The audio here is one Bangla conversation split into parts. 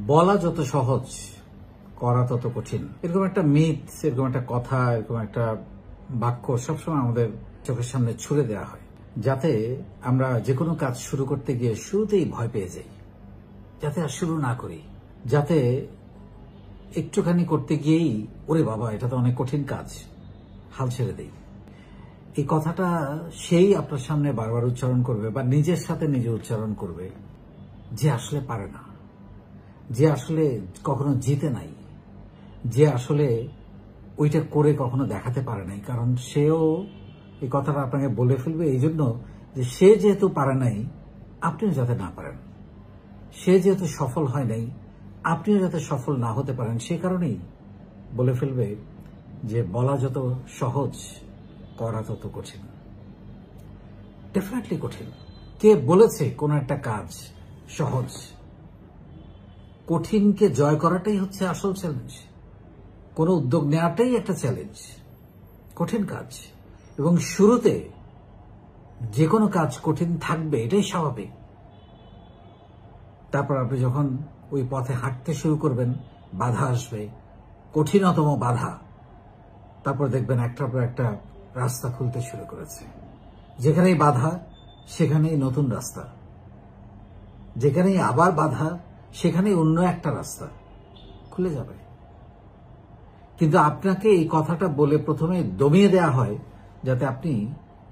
বলা যত সহজ করা তত কঠিন, এরকম একটা মিথ, এরকম একটা কথা, এরকম একটা বাক্য সবসময় আমাদের চোখের সামনে ছুড়ে দেওয়া হয়, যাতে আমরা যে কোনো কাজ শুরু করতে গিয়ে শুরুতেই ভয় পেয়ে যাই, যাতে আর শুরু না করি, যাতে একটুখানি করতে গিয়েই ওরে বাবা এটা তো অনেক কঠিন কাজ, হাল ছেড়ে দেই। এই কথাটা সেই আপনার সামনে বারবার উচ্চারণ করবে বা নিজের সাথে নিজে উচ্চারণ করবে যে আসলে পারে না, যে আসলে কখনো জিতে নাই, যে আসলে ওইটা করে কখনো দেখাতে পারে নাই। কারণ সেও এই কথাটা আপনাকে বলে ফেলবে এই জন্য যে সে যেহেতু পারে নাই, আপনিও যাতে না পারেন। সে যেহেতু সফল হয় নাই, আপনিও যাতে সফল না হতে পারেন, সে কারণেই বলে ফেলবে যে বলা যত সহজ করা তত কঠিন। ডেফিনেটলি কঠিন। কে বলেছে কোন একটা কাজ সহজ? কঠিনকে জয় করাটাই হচ্ছে আসল চ্যালেঞ্জ। কোন উদ্যোগ নেওয়াটাই একটা চ্যালেঞ্জ, কঠিন কাজ। এবং শুরুতে যে কোনো কাজ কঠিন থাকবে, এটাই স্বাভাবিক। তারপর আপনি যখন ওই পথে হাঁটতে শুরু করবেন, বাধা আসবে, কঠিনতম বাধা। তারপর দেখবেন একটার পর একটা রাস্তা খুলতে শুরু করেছে। যেখানেই বাধা সেখানেই নতুন রাস্তা, যেখানেই আবার বাধা সেখানেই অন্য একটা রাস্তা খুলে যাবে। কিন্তু আপনাকে এই কথাটা বলে প্রথমে দমিয়ে দেয়া হয় যাতে আপনি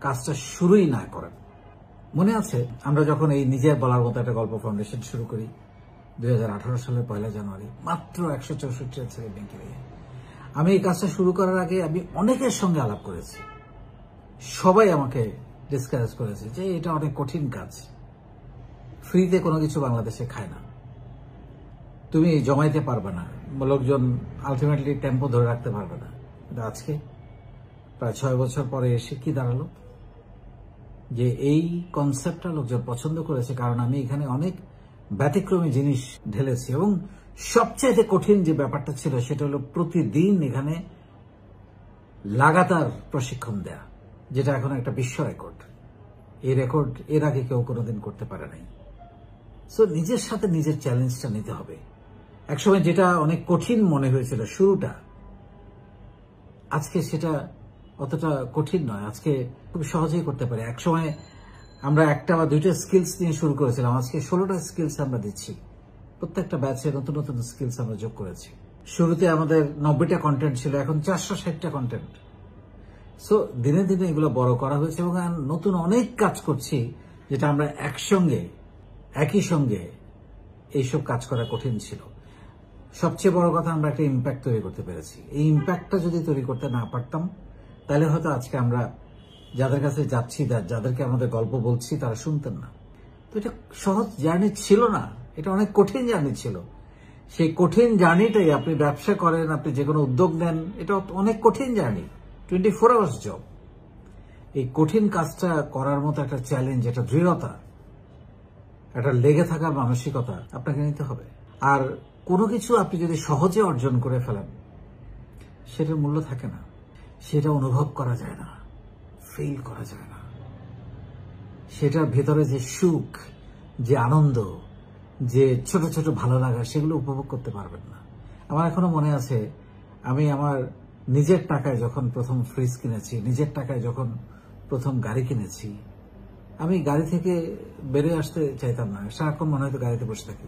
কাজটা শুরুই না করেন। মনে আছে আমরা যখন এই নিজের বলার মতো একটা গল্প ফাউন্ডেশন শুরু করি 2018 সালের 1 জানুয়ারি, মাত্র 164 ছেলে ব্যাংকে নিয়ে। আমি এই কাজটা শুরু করার আগে আমি অনেকের সঙ্গে আলাপ করেছি, সবাই আমাকে ডিসকারেজ করেছে যে এটা অনেক কঠিন কাজ, ফ্রিতে কোনো কিছু বাংলাদেশে খায় না, তুমি জমাইতে পারবে না, লোকজন আলটিমেটলি টেম্পো ধরে রাখতে পারবে না। কিন্তু আজকে প্রায় 6 বছর পরে এসে কি দাঁড়ালো যে এই কনসেপ্টটা লোকজন পছন্দ করেছে, কারণ আমি এখানে অনেক ব্যতিক্রমী জিনিস ঢেলেছি। এবং সবচেয়ে কঠিন যে ব্যাপারটা ছিল সেটা হলো প্রতিদিন এখানে লাগাতার প্রশিক্ষণ দেয়া, যেটা এখন একটা বিশ্ব রেকর্ড। এই রেকর্ড এর আগে কেউ কোনোদিন করতে পারে নাই। সো নিজের সাথে নিজের চ্যালেঞ্জটা নিতে হবে। একসময় যেটা অনেক কঠিন মনে হয়েছিল শুরুটা, আজকে সেটা অতটা কঠিন নয়, আজকে খুব সহজেই করতে পারি। একসময় আমরা একটা বা দুইটা স্কিলস নিয়ে শুরু করেছিলাম, আজকে 16টা স্কিলস আমরা দিচ্ছি। প্রত্যেকটা ব্যাচে নতুন নতুন স্কিলস আমরা যোগ করেছি। শুরুতে আমাদের 90টা কন্টেন্ট ছিল, এখন 460টা কন্টেন্ট। সো দিনে দিনে এগুলো বড় করা হয়েছে এবং নতুন অনেক কাজ করছি, যেটা আমরা একই সঙ্গে এইসব কাজ করা কঠিন ছিল। সবচেয়ে বড় কথা, আমরা একটা ইম্প্যাক্ট তৈরি করতে পেরেছি। এই ইম্প্যাক্টটা যদি তৈরি করতে না পারতাম, তাহলে হয়তো আজকে আমরা যাদের কাছে যাচ্ছি, যাদেরকে আমাদের গল্প বলছি, তারা শুনতেন না। তো এটা সহজ জার্নি ছিল না, এটা অনেক কঠিন জার্নি ছিল। সেই কঠিন জার্নিটাই আপনি ব্যবসা করেন, আপনি যে কোনো উদ্যোগ নেন, এটা অনেক কঠিন জার্নি, 24 আওয়ার্স জব। এই কঠিন কাজটা করার মতো একটা চ্যালেঞ্জ, একটা দৃঢ়তা, একটা লেগে থাকার মানসিকতা আপনাকে নিতে হবে। আর কোনো কিছু আপনি যদি সহজে অর্জন করে ফেলেন, সেটার মূল্য থাকে না, সেটা অনুভব করা যায় না, ফিল করা যায় না। সেটার ভেতরে যে সুখ, যে আনন্দ, যে ছোট ছোট ভালো লাগা, সেগুলো উপভোগ করতে পারবেন না। আমার এখনো মনে আছে, আমি আমার নিজের টাকায় যখন প্রথম ফ্রিজ কিনেছি, নিজের টাকায় যখন প্রথম গাড়ি কিনেছি, আমি গাড়ি থেকে বেরিয়ে আসতে চাইতাম না। সারাক্ষণ মনে হয়তো গাড়িতে বসে থাকি।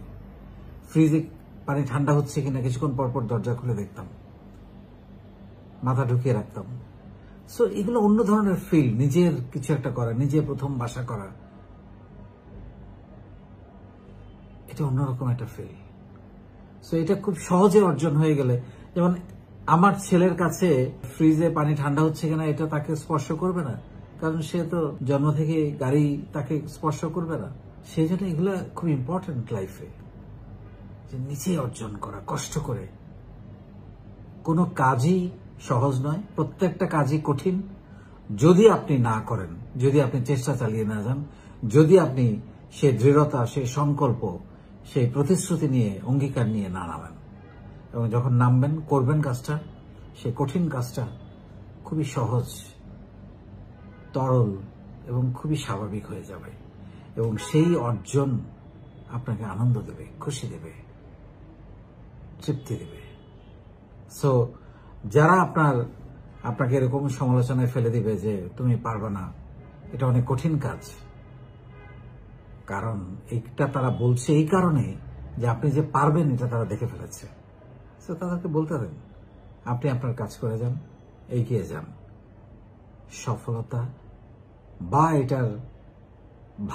ফ্রিজে পানি ঠান্ডা হচ্ছে কিনা কিছুক্ষণ পর পর দরজা খুলে দেখতাম, মাথা ঢুকিয়ে রাখতাম। সো এগুলো অন্য ধরনের ফিল, নিজের কিছু একটা করা, নিজে প্রথম বাসা করা, এটা অন্যরকম একটা ফিল। সো এটা খুব সহজে অর্জন হয়ে গেলে, যেমন আমার ছেলের কাছে ফ্রিজে পানি ঠান্ডা হচ্ছে কিনা এটা তাকে স্পর্শ করবে না, কারণ সে তো জন্ম থেকে গাড়ি তাকে স্পর্শ করবে না। সেই জন্য এগুলো খুব ইম্পর্টেন্ট লাইফে, যে নিজে অর্জন করা কষ্ট করে। কোনো কাজই সহজ নয়, প্রত্যেকটা কাজই কঠিন। যদি আপনি না করেন, যদি আপনি চেষ্টা চালিয়ে না যান, যদি আপনি সেই দৃঢ়তা, সেই সংকল্প, সেই প্রতিশ্রুতি নিয়ে, অঙ্গীকার নিয়ে না নামেন, এবং যখন নামবেন, করবেন কাজটা, সেই কঠিন কাজটা খুবই সহজ, তরল এবং খুবই স্বাভাবিক হয়ে যাবে, এবং সেই অর্জন আপনাকে আনন্দ দেবে, খুশি দেবে। তৃপ্তি দেবে। সো যারা আপনাকে এরকম সমালোচনায় ফেলে দিবে যে তুমি পারবে না, এটা অনেক কঠিন কাজ, কারণ এইটা তারা বলছে এই কারণে যে আপনি যে পারবেন এটা তারা দেখে ফেলেছে। সো তাদেরকে বলতে দেন, আপনি আপনার কাজ করে যান, এগিয়ে যান। সফলতা বা এটার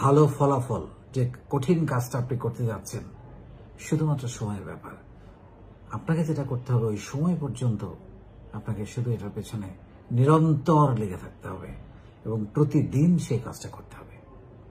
ভালো ফলাফল, যে কঠিন কাজটা আপনি করতে যাচ্ছেন, শুধুমাত্র সময়ের ব্যাপার। আপনাকে যেটা করতে হবে, ওই সময় পর্যন্ত আপনাকে শুধু এটার পেছনে নিরন্তর লেগে থাকতে হবে এবং প্রতিদিন সেই কাজটা করতে হবে।